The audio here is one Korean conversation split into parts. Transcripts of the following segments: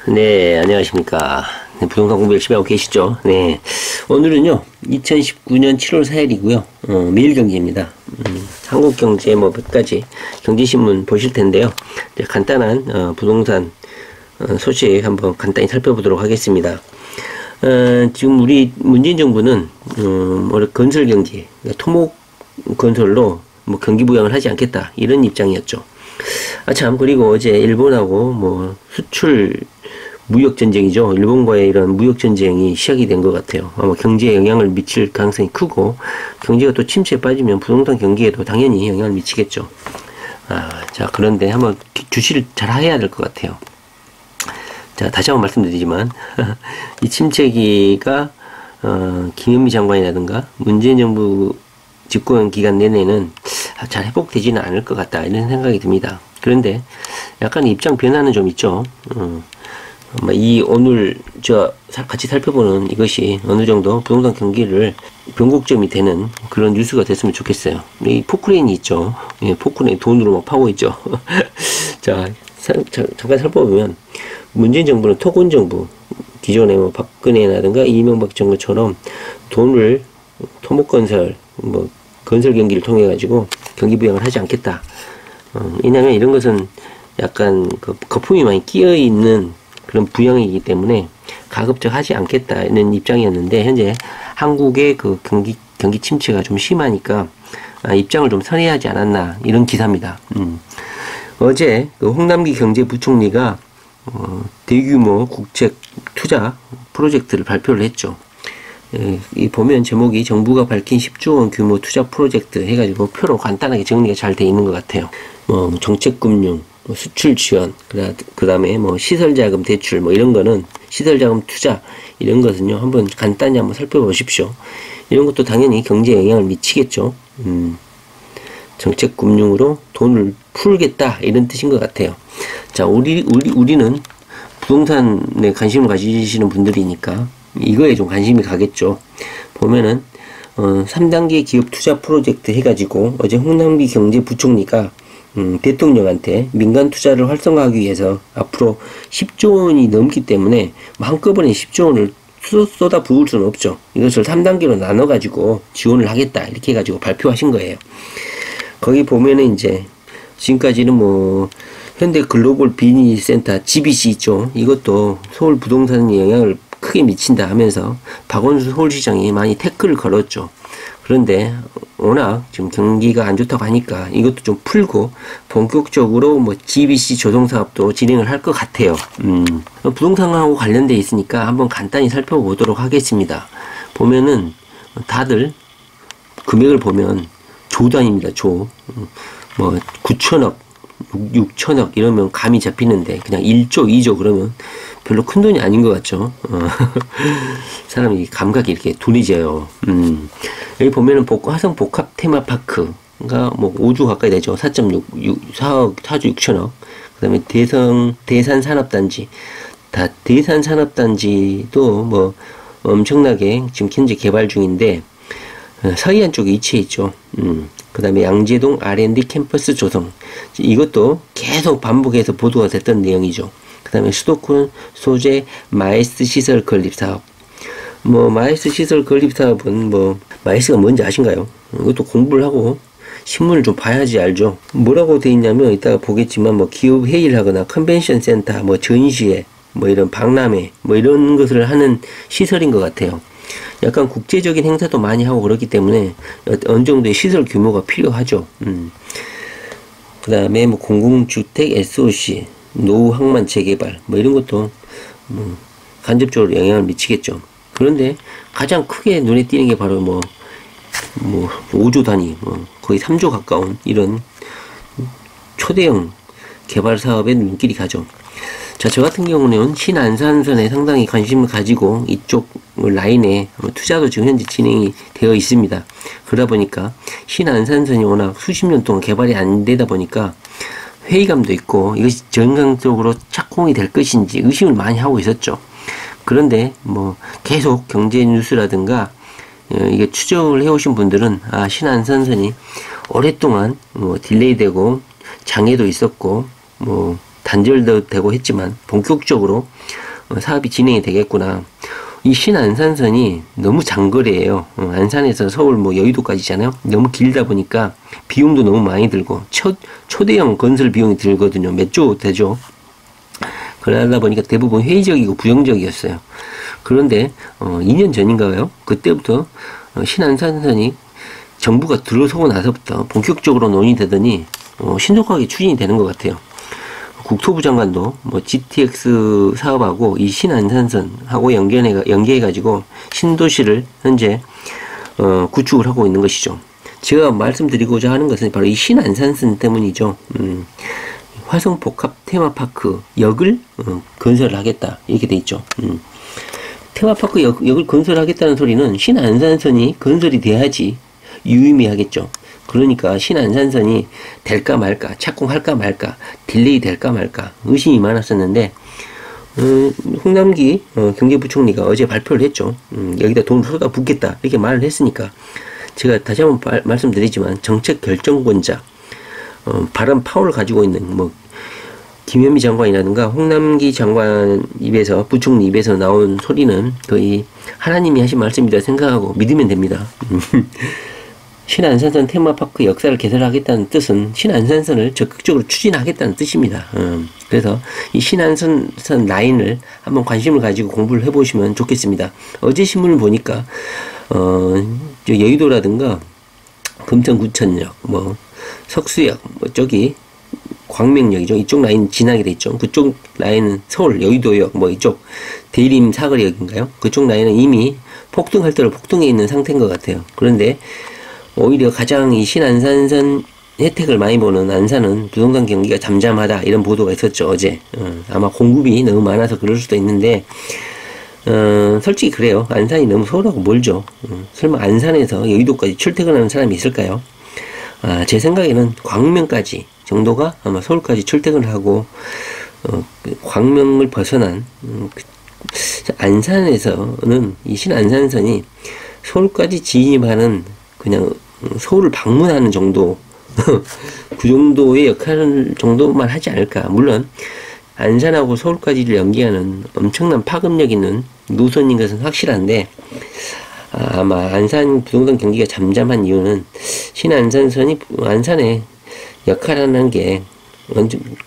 네, 안녕하십니까. 네, 부동산 공부 열심히 하고 계시죠? 네. 오늘은요, 2019년 7월 4일이고요. 매일경제입니다. 한국경제 뭐 몇 가지 경제신문 보실 텐데요. 이제 간단한 부동산 소식 한번 간단히 살펴보도록 하겠습니다. 지금 우리 문재인 정부는 올해 건설경기, 그러니까 토목건설로 뭐 경기부양을 하지 않겠다, 이런 입장이었죠. 참, 그리고 어제 일본하고 뭐 수출 무역전쟁이죠. 일본과의 이런 무역전쟁이 시작이 된 것 같아요. 아마 경제에 영향을 미칠 가능성이 크고, 경제가 또 침체에 빠지면 부동산 경기에도 당연히 영향을 미치겠죠. 자, 그런데 한번 주시를 잘 해야 될 것 같아요. 자, 다시 한번 말씀드리지만, 이 침체기가, 김현미 장관이라든가, 문재인 정부 집권 기간 내내는 잘 회복되지는 않을 것 같다, 이런 생각이 듭니다. 그런데 약간 입장 변화는 좀 있죠. 오늘 같이 살펴보는 이것이 어느 정도 부동산 경기를 변곡점이 되는 그런 뉴스가 됐으면 좋겠어요. 이 포크레인이 있죠. 예, 포크레인 돈으로 막 파고 있죠. 자, 잠깐 살펴보면 문재인 정부는 토건 정부, 기존에 뭐 박근혜라든가 이명박 정부처럼 돈을 토목건설, 뭐 건설 경기를 통해 가지고 경기 부양을 하지 않겠다. 왜냐면 이런 것은 약간 거품이 많이 끼어 있는 그런 부양이기 때문에 가급적 하지 않겠다는 입장이었는데, 현재 한국의 그 경기 침체가 좀 심하니까 입장을 좀 선회하지 않았나, 이런 기사입니다. 어제 그 홍남기 경제부총리가 대규모 국책 투자 프로젝트를 발표를 했죠. 이 보면 제목이 정부가 밝힌 10조 원 규모 투자 프로젝트 해가지고 표로 간단하게 정리가 잘 돼 있는 것 같아요. 정책금융, 수출 지원, 그 다음에 뭐 시설자금 대출, 뭐 이런 거는, 시설자금 투자, 이런 것은요, 한번 간단히 한번 살펴보십시오. 이런 것도 당연히 경제에 영향을 미치겠죠. 정책금융으로 돈을 풀겠다, 이런 뜻인 것 같아요. 자, 우리는 부동산에 관심을 가지시는 분들이니까 이거에 좀 관심이 가겠죠. 보면은 3단계 기업 투자 프로젝트 해가지고 어제 홍남기 경제부총리가 대통령한테 민간 투자를 활성화하기 위해서 앞으로 10조 원이 넘기 때문에 한꺼번에 10조 원을 쏟아 부을 수는 없죠. 이것을 3단계로 나눠가지고 지원을 하겠다, 이렇게 해가지고 발표하신 거예요. 거기 보면은 이제 지금까지는 뭐 현대 글로벌 비즈니스 센터 GBC 있죠. 이것도 서울 부동산에 영향을 크게 미친다 하면서 박원순 서울시장이 많이 태클을 걸었죠. 그런데 워낙 지금 경기가 안 좋다고 하니까 이것도 좀 풀고 본격적으로 뭐 GBC 조성사업도 진행을 할 것 같아요. 부동산하고 관련돼 있으니까 한번 간단히 살펴보도록 하겠습니다. 보면은 다들 금액을 보면 조 단위입니다. 뭐 9천억, 6천억 이러면 감이 잡히는데, 그냥 1조, 2조 그러면 별로 큰 돈이 아닌 것 같죠. 사람이 감각이 이렇게 둔해져요. 여기 보면은 화성 복합 테마파크가 뭐 5조 가까이 되죠. 4억 4조 6천억. 그 다음에 대산 산업단지. 대산 산업단지도 뭐 엄청나게 지금 현재 개발 중인데, 서해안 쪽에 위치해 있죠. 그 다음에 양재동 R&D 캠퍼스 조성. 이것도 계속 반복해서 보도가 됐던 내용이죠. 그 다음에 수도권 소재 마이스 시설 건립 사업. 뭐 마이스 시설 건립 사업은 뭐 마이스가 뭔지 아신가요? 이것도 공부를 하고 신문을 좀 봐야지 알죠. 뭐라고 돼 있냐면 이따가 보겠지만 뭐 기업 회의를 하거나 컨벤션 센터, 뭐 전시회, 뭐 이런 박람회, 뭐 이런 것을 하는 시설인 것 같아요. 약간 국제적인 행사도 많이 하고 그렇기 때문에 어느 정도의 시설 규모가 필요하죠. 그 다음에 뭐 공공주택 SOC, 노후 항만 재개발, 뭐 이런 것도 뭐 간접적으로 영향을 미치겠죠. 그런데 가장 크게 눈에 띄는 게 바로 뭐 5조 단위, 거의 3조 가까운 이런 초대형 개발 사업에 눈길이 가죠. 자, 저 같은 경우는 신안산선에 상당히 관심을 가지고 이쪽 라인에 투자도 지금 현재 진행이 되어 있습니다. 그러다 보니까 신안산선이 워낙 수십 년 동안 개발이 안 되다 보니까 회의감도 있고 이것이 정상적으로 착공이 될 것인지 의심을 많이 하고 있었죠. 그런데 뭐 계속 경제 뉴스라든가 이게 추적을 해오신 분들은 신안산선이 오랫동안 딜레이되고 장애도 있었고 뭐 단절도 되고 했지만 본격적으로 사업이 진행이 되겠구나. 이 신안산선이 너무 장거리예요. 안산에서 서울 뭐 여의도까지잖아요. 너무 길다 보니까 비용도 너무 많이 들고 초대형 건설 비용이 들거든요. 몇 조 되죠. 그러다 보니까 대부분 회의적이고 부정적이었어요. 그런데 2년 전인가요? 그때부터 신안산선이 정부가 들어서고 나서부터 본격적으로 논의되더니 신속하게 추진이 되는 것 같아요. 국토부 장관도 뭐 GTX 사업하고 이 신안산선하고 연계해가지고 신도시를 현재 구축을 하고 있는 것이죠. 제가 말씀드리고자 하는 것은 바로 이 신안산선 때문이죠. 화성복합 테마파크 역을 건설을 하겠다 이렇게 돼 있죠. 테마파크 역을 건설하겠다는 소리는 신안산선이 건설이 돼야지 유의미하겠죠. 그러니까 신안산선이 될까 말까, 착공할까 말까, 딜레이 될까 말까 의심이 많았었는데 홍남기 경제부총리가 어제 발표를 했죠. 여기다 돈을 쏟아붓겠다 이렇게 말을 했으니까 제가 다시 한번 말씀드리지만 정책 결정권자 발언 파워를 가지고 있는 뭐 김현미 장관이라든가 홍남기 장관 입에서 부총리 입에서 나온 소리는 거의 하나님이 하신 말씀이다 생각하고 믿으면 됩니다. 신안산선 테마파크 역사를 개설하겠다는 뜻은 신안산선을 적극적으로 추진하겠다는 뜻입니다. 그래서 이 신안산선 라인을 한번 관심을 가지고 공부를 해보시면 좋겠습니다. 어제 신문을 보니까 여의도라든가 금천구천역, 뭐 석수역, 뭐 저기 광명역이죠. 이쪽 라인 지나게 돼 있죠. 그쪽 라인은 서울 여의도역, 뭐 이쪽 대림 사거리역인가요? 그쪽 라인은 이미 폭등할 대로 폭등해 있는 상태인 것 같아요. 그런데 오히려 가장 이 신안산선 혜택을 많이 보는 안산은 부동산 경기가 잠잠하다 이런 보도가 있었죠. 어제 아마 공급이 너무 많아서 그럴 수도 있는데 솔직히 그래요. 안산이 너무 서울하고 멀죠. 설마 안산에서 여의도까지 출퇴근하는 사람이 있을까요? 제 생각에는 광명까지 정도가 아마 서울까지 출퇴근을 하고 광명을 벗어난 안산에서는 이 신안산선이 서울까지 진입하는 그냥 서울을 방문하는 정도 그 정도의 역할 정도만 하지 않을까. 물론 안산하고 서울까지를 연계하는 엄청난 파급력 있는 노선인 것은 확실한데 아마 안산 부동산 경기가 잠잠한 이유는 신안산선이 안산에 역할하는 게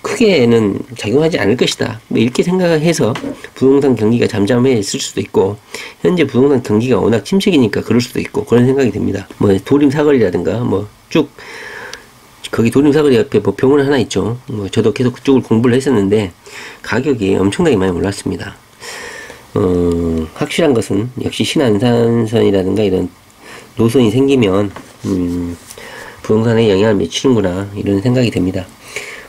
크게는 작용하지 않을 것이다. 뭐 이렇게 생각해서 부동산 경기가 잠잠해 있을 수도 있고 현재 부동산 경기가 워낙 침체기니까 그럴 수도 있고 그런 생각이 듭니다. 뭐 도림 사거리라든가 뭐 쭉 거기 도림 사거리 옆에 뭐 병원 하나 있죠. 뭐 저도 계속 그쪽을 공부를 했었는데 가격이 엄청나게 많이 올랐습니다. 확실한 것은 역시 신안산선이라든가 이런 노선이 생기면 부동산에 영향을 미치는구나 이런 생각이 듭니다.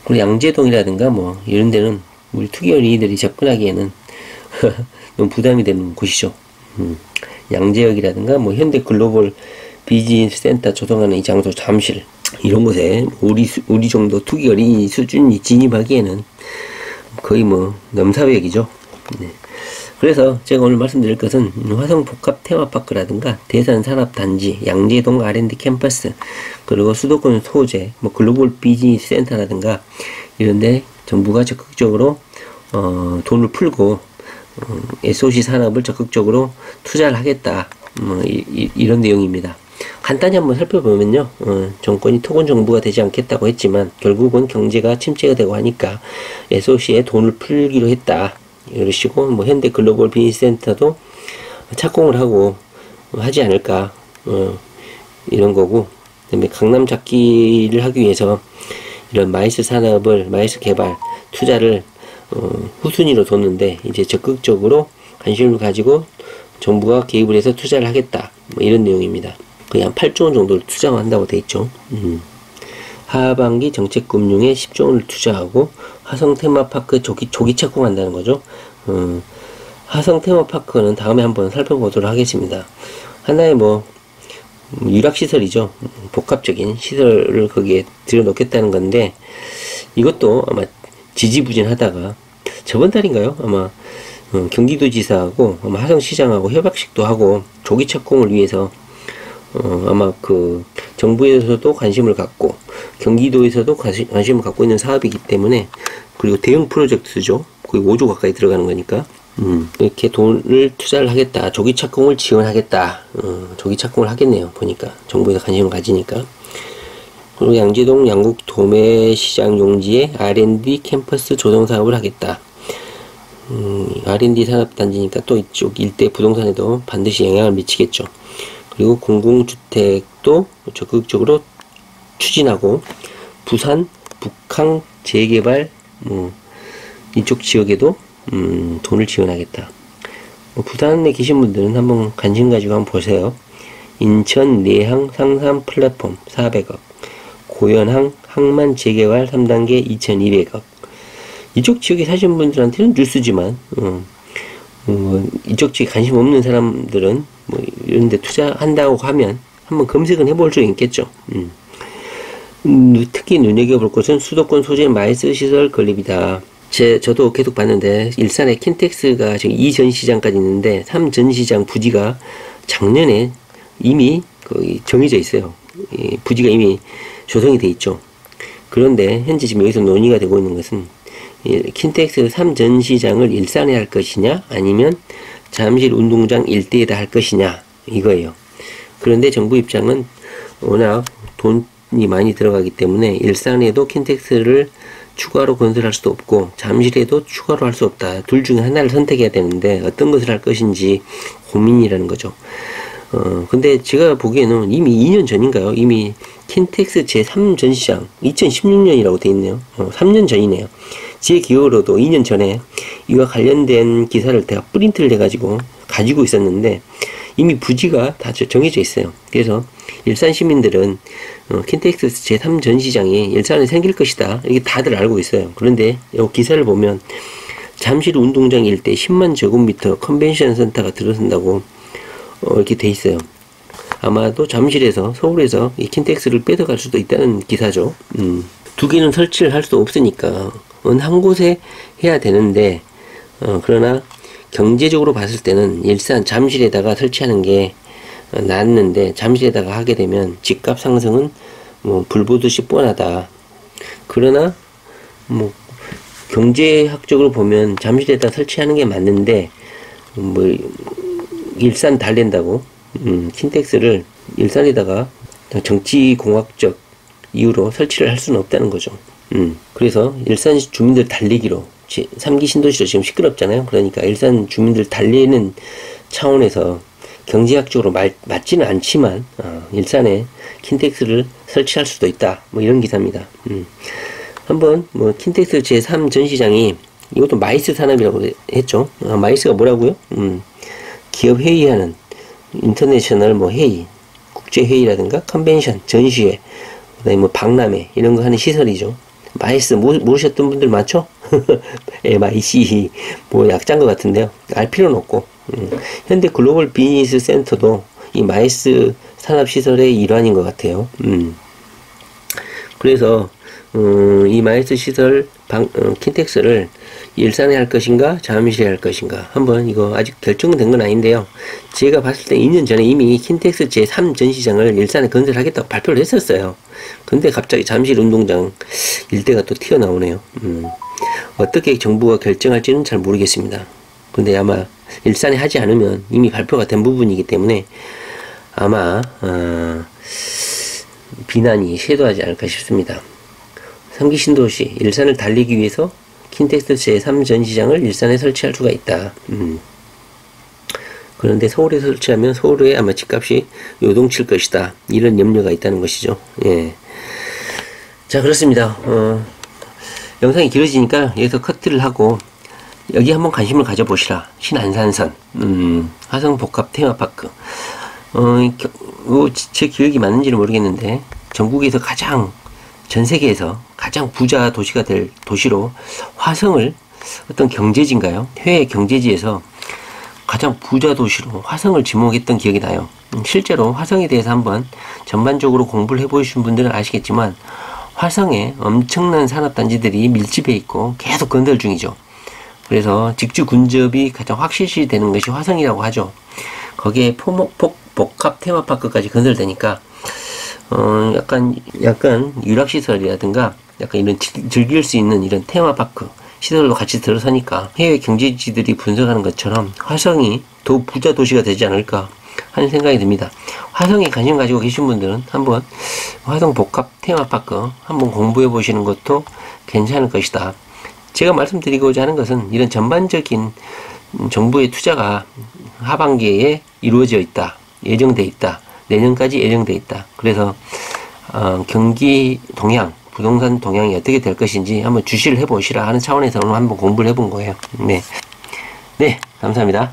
그리고 양재동이라든가 뭐 이런 데는 우리 투기 어린이들이 접근하기에는 너무 부담이 되는 곳이죠. 양재역이라든가 뭐 현대 글로벌 비즈니스 센터 조성하는 이 장소 잠실 이런 곳에 우리 정도 투기 어린이 수준이 진입하기에는 거의 뭐 넘사벽이죠. 네. 그래서 제가 오늘 말씀드릴 것은 화성복합 테마파크라든가 대산산업단지, 양재동 R&D 캠퍼스, 그리고 수도권 소재, 뭐 글로벌 비즈니스 센터라든가 이런데 정부가 적극적으로 돈을 풀고 SOC 산업을 적극적으로 투자를 하겠다. 이런 내용입니다. 간단히 한번 살펴보면요. 정권이 토건정부가 되지 않겠다고 했지만 결국은 경제가 침체가 되고 하니까 SOC에 돈을 풀기로 했다. 이러시고 뭐 현대 글로벌 비즈니스 센터도 착공을 하고 하지 않을까 이런 거고, 그다음에 강남 잡기를 하기 위해서 이런 마이스 산업을 마이스 개발 투자를 후순위로 뒀는데 이제 적극적으로 관심을 가지고 정부가 개입을 해서 투자를 하겠다 뭐 이런 내용입니다. 거의 한 8조 원 정도를 투자한다고 돼 있죠. 하반기 정책금융에 10조 원을 투자하고 화성 테마파크 조기 착공한다는 거죠. 화성 테마파크는 다음에 한번 살펴보도록 하겠습니다. 하나의 뭐 유락시설이죠. 복합적인 시설을 거기에 들여놓겠다는 건데 이것도 아마 지지부진하다가 저번 달인가요? 아마 경기도지사하고 아마 화성시장하고 협약식도 하고 조기 착공을 위해서 아마 그 정부에서도 관심을 갖고 경기도에서도 관심을 갖고 있는 사업이기 때문에, 그리고 대형 프로젝트죠. 거의 5조 가까이 들어가는 거니까 이렇게 돈을 투자를 하겠다, 조기 착공을 지원하겠다, 조기 착공을 하겠네요. 보니까 정부에서 관심을 가지니까. 그리고 양재동 양국 도매시장 용지에 R&D 캠퍼스 조성 사업을 하겠다. R&D 산업단지니까 또 이쪽 일대 부동산에도 반드시 영향을 미치겠죠. 그리고 공공주택도 적극적으로 추진하고, 부산, 북항 재개발 이쪽 지역에도 돈을 지원하겠다. 부산에 계신 분들은 한번 관심 가지고 한번 보세요. 인천 내항 상산 플랫폼 400억, 고현항 항만 재개발 3단계 2200억. 이쪽 지역에 사신 분들한테는 뉴스지만 이쪽 지역에 관심 없는 사람들은 뭐 이런 데 투자한다고 하면 한번 검색은 해볼 수 있겠죠. 특히 눈여겨볼 것은 수도권 소재 마이스 시설 건립이다. 저도 계속 봤는데, 일산에 킨텍스가 지금 2전시장까지 있는데 3전시장 부지가 작년에 이미 거의 정해져 있어요. 부지가 이미 조성이 돼 있죠. 그런데 현재 지금 여기서 논의가 되고 있는 것은 킨텍스 3전시장을 일산에 할 것이냐, 아니면 잠실 운동장 일대에다 할 것이냐, 이거예요. 그런데 정부 입장은 워낙 돈이 많이 들어가기 때문에 일산에도 킨텍스를 추가로 건설할 수도 없고 잠실에도 추가로 할 수 없다. 둘 중에 하나를 선택해야 되는데 어떤 것을 할 것인지 고민이라는 거죠. 근데 제가 보기에는 이미 2년 전인가요? 이미 킨텍스 제3전시장 2016년이라고 돼 있네요. 3년 전이네요. 제 기억으로도 2년 전에 이와 관련된 기사를 제가 프린트를 해가지고 가지고 있었는데, 이미 부지가 다 정해져 있어요. 그래서 일산 시민들은 킨텍스 제3전시장이 일산에 생길 것이다, 이게 다들 알고 있어요. 그런데 이 기사를 보면 잠실 운동장 일대 10만 제곱미터 컨벤션 센터가 들어선다고 이렇게 돼 있어요. 아마도 잠실에서, 서울에서 이 킨텍스를 뺏어갈 수도 있다는 기사죠. 두 개는 설치를 할 수 없으니까 한 곳에 해야 되는데, 그러나 경제적으로 봤을 때는 일산 잠실에다가 설치하는 게 낫는데, 잠실에다가 하게 되면 집값 상승은 뭐 불보듯이 뻔하다. 그러나 뭐 경제학적으로 보면 잠실에다 설치하는 게 맞는데, 뭐 일산 달랜다고 킨텍스를 일산에다가 정치공학적 이유로 설치를 할 수는 없다는 거죠. 그래서 일산 주민들 달래기로, 3기 신도시로 지금 시끄럽잖아요. 그러니까 일산 주민들 달래는 차원에서 경제학적으로 맞지는 않지만 일산에 킨텍스를 설치할 수도 있다, 뭐 이런 기사입니다. 한번 뭐 킨텍스 제3 전시장이, 이것도 마이스 산업이라고 했죠. 마이스가 뭐라고요? 기업 회의하는 인터내셔널 뭐 회의, 국제 회의라든가 컨벤션, 전시회, 그다음에 뭐 박람회 이런 거 하는 시설이죠. 마이스 모르셨던 분들 많죠? MIC 뭐 약자인 것 같은데요. 알 필요는 없고, 현대 글로벌 비즈니스 센터도 이 마이스 산업시설의 일환인 것 같아요. 그래서 이 마이스 시설 킨텍스를 일산에 할 것인가 잠실에 할 것인가, 한번 이거 아직 결정된 건 아닌데요. 제가 봤을 때 2년 전에 이미 킨텍스 제3 전시장을 일산에 건설하겠다고 발표를 했었어요. 근데 갑자기 잠실 운동장 일대가 또 튀어나오네요. 어떻게 정부가 결정할지는 잘 모르겠습니다. 근데 아마 일산에 하지 않으면 이미 발표가 된 부분이기 때문에 아마 비난이 쇄도하지 않을까 싶습니다. 3기 신도시 일산을 달리기 위해서 킨텍스 제3 전시장을 일산에 설치할 수가 있다. 그런데 서울에 설치하면 서울에 아마 집값이 요동칠 것이다, 이런 염려가 있다는 것이죠. 예. 자, 그렇습니다. 영상이 길어지니까 여기서 커트를 하고, 여기 한번 관심을 가져보시라. 신안산선 화성복합 테마파크. 제 기억이 맞는지는 모르겠는데 전국에서 전 세계에서 가장 부자 도시가 될 도시로 화성을, 어떤 경제지인가요? 해외 경제지에서 가장 부자 도시로 화성을 지목했던 기억이 나요. 실제로 화성에 대해서 한번 전반적으로 공부를 해보신 분들은 아시겠지만, 화성에 엄청난 산업단지들이 밀집해 있고 계속 건설 중이죠. 그래서 직주 근접이 가장 확실시 되는 것이 화성이라고 하죠. 거기에 복합 테마파크까지 건설되니까 약간 유락시설이라든가 약간 이런 즐길 수 있는 이런 테마파크 시설도 같이 들어서니까 해외 경제지들이 분석하는 것처럼 화성이 더 부자 도시가 되지 않을까 하는 생각이 듭니다. 화성에 관심 가지고 계신 분들은 한번 화성 복합 테마파크 한번 공부해 보시는 것도 괜찮을 것이다. 제가 말씀드리고자 하는 것은 이런 전반적인 정부의 투자가 하반기에 이루어져 있다. 예정돼 있다. 내년까지 예정돼 있다. 그래서 경기 동향, 부동산 동향이 어떻게 될 것인지 한번 주시를 해보시라 하는 차원에서 오늘 한번 공부를 해본 거예요. 네, 감사합니다.